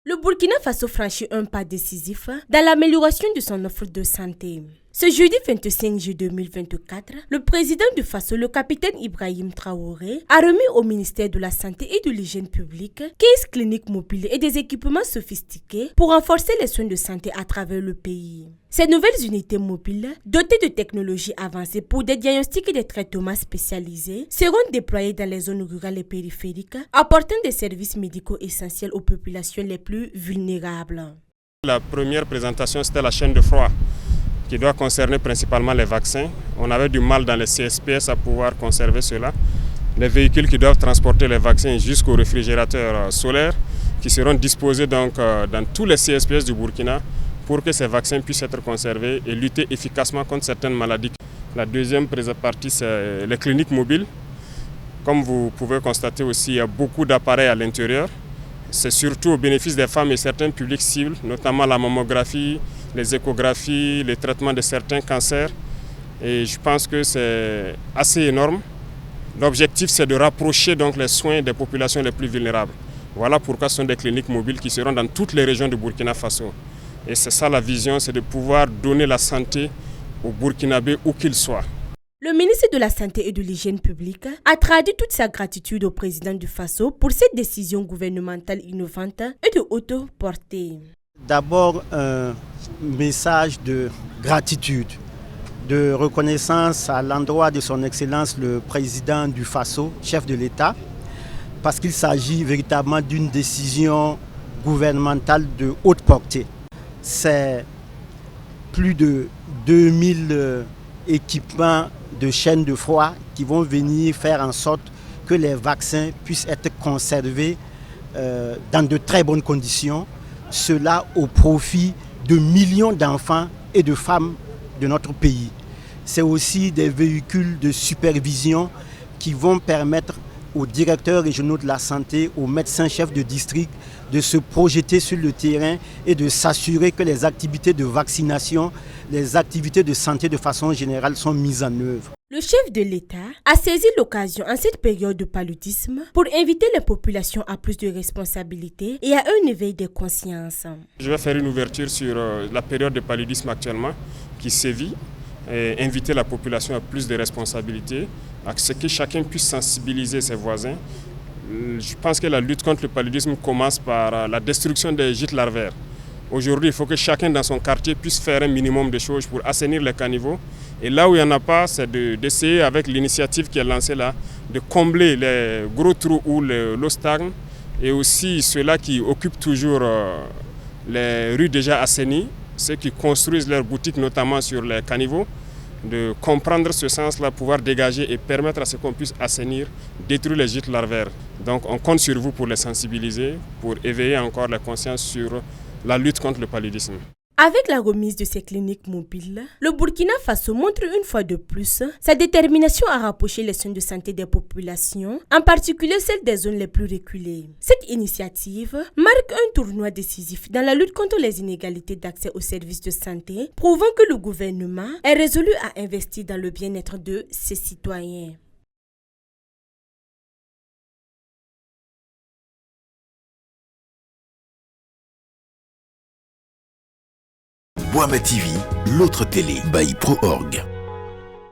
Le Burkina Faso franchit un pas décisif dans l'amélioration de son offre de santé. Ce jeudi 25 juillet 2024, le président du Faso, le capitaine Ibrahim Traoré, a remis au ministère de la Santé et de l'Hygiène publique 15 cliniques mobiles et des équipements sophistiqués pour renforcer les soins de santé à travers le pays. Ces nouvelles unités mobiles, dotées de technologies avancées pour des diagnostics et des traitements spécialisés, seront déployées dans les zones rurales et périphériques, apportant des services médicaux essentiels aux populations les plus vulnérables. La première présentation, c'était la chaîne de froid, qui doit concerner principalement les vaccins. On avait du mal dans les CSPS à pouvoir conserver cela. Les véhicules qui doivent transporter les vaccins jusqu'aux réfrigérateurs solaires, qui seront disposés donc dans tous les CSPS du Burkina, pour que ces vaccins puissent être conservés et lutter efficacement contre certaines maladies. La deuxième partie, c'est les cliniques mobiles. Comme vous pouvez constater aussi, il y a beaucoup d'appareils à l'intérieur. C'est surtout au bénéfice des femmes et certains publics cibles, notamment la mammographie, les échographies, les traitements de certains cancers. Et je pense que c'est assez énorme. L'objectif, c'est de rapprocher donc les soins des populations les plus vulnérables. Voilà pourquoi ce sont des cliniques mobiles qui seront dans toutes les régions du Burkina Faso. Et c'est ça la vision, c'est de pouvoir donner la santé aux Burkinabés où qu'ils soient. Le ministre de la Santé et de l'Hygiène publique a traduit toute sa gratitude au président du Faso pour cette décision gouvernementale innovante et de haute portée. D'abord, un message de gratitude, de reconnaissance à l'endroit de son Excellence le président du Faso, chef de l'État, parce qu'il s'agit véritablement d'une décision gouvernementale de haute portée. C'est plus de 2000 équipements de chaînes de froid qui vont venir faire en sorte que les vaccins puissent être conservés dans de très bonnes conditions. Cela au profit de millions d'enfants et de femmes de notre pays. C'est aussi des véhicules de supervision qui vont permettre aux directeurs régionaux de la santé, aux médecins-chefs de district de se projeter sur le terrain et de s'assurer que les activités de vaccination, les activités de santé de façon générale sont mises en œuvre. Le chef de l'État a saisi l'occasion en cette période de paludisme pour inviter les populations à plus de responsabilités et à un éveil des consciences. Je vais faire une ouverture sur la période de paludisme actuellement qui sévit et inviter la population à plus de responsabilités, à ce que chacun puisse sensibiliser ses voisins. Je pense que la lutte contre le paludisme commence par la destruction des gîtes larvaires. Aujourd'hui, il faut que chacun dans son quartier puisse faire un minimum de choses pour assainir les caniveaux. Et là où il n'y en a pas, c'est d'essayer avec l'initiative qui est lancée là, de combler les gros trous où l'eau stagne et aussi ceux-là qui occupent toujours les rues déjà assainies, ceux qui construisent leurs boutiques notamment sur les caniveaux, de comprendre ce sens-là, pouvoir dégager et permettre à ce qu'on puisse assainir, détruire les gîtes larvaires. Donc on compte sur vous pour les sensibiliser, pour éveiller encore la conscience sur la lutte contre le paludisme. Avec la remise de ces cliniques mobiles, le Burkina Faso montre une fois de plus sa détermination à rapprocher les soins de santé des populations, en particulier celles des zones les plus reculées. Cette initiative marque un tournoi décisif dans la lutte contre les inégalités d'accès aux services de santé, prouvant que le gouvernement est résolu à investir dans le bien-être de ses citoyens. Boama TV, l'autre télé by Pro Org.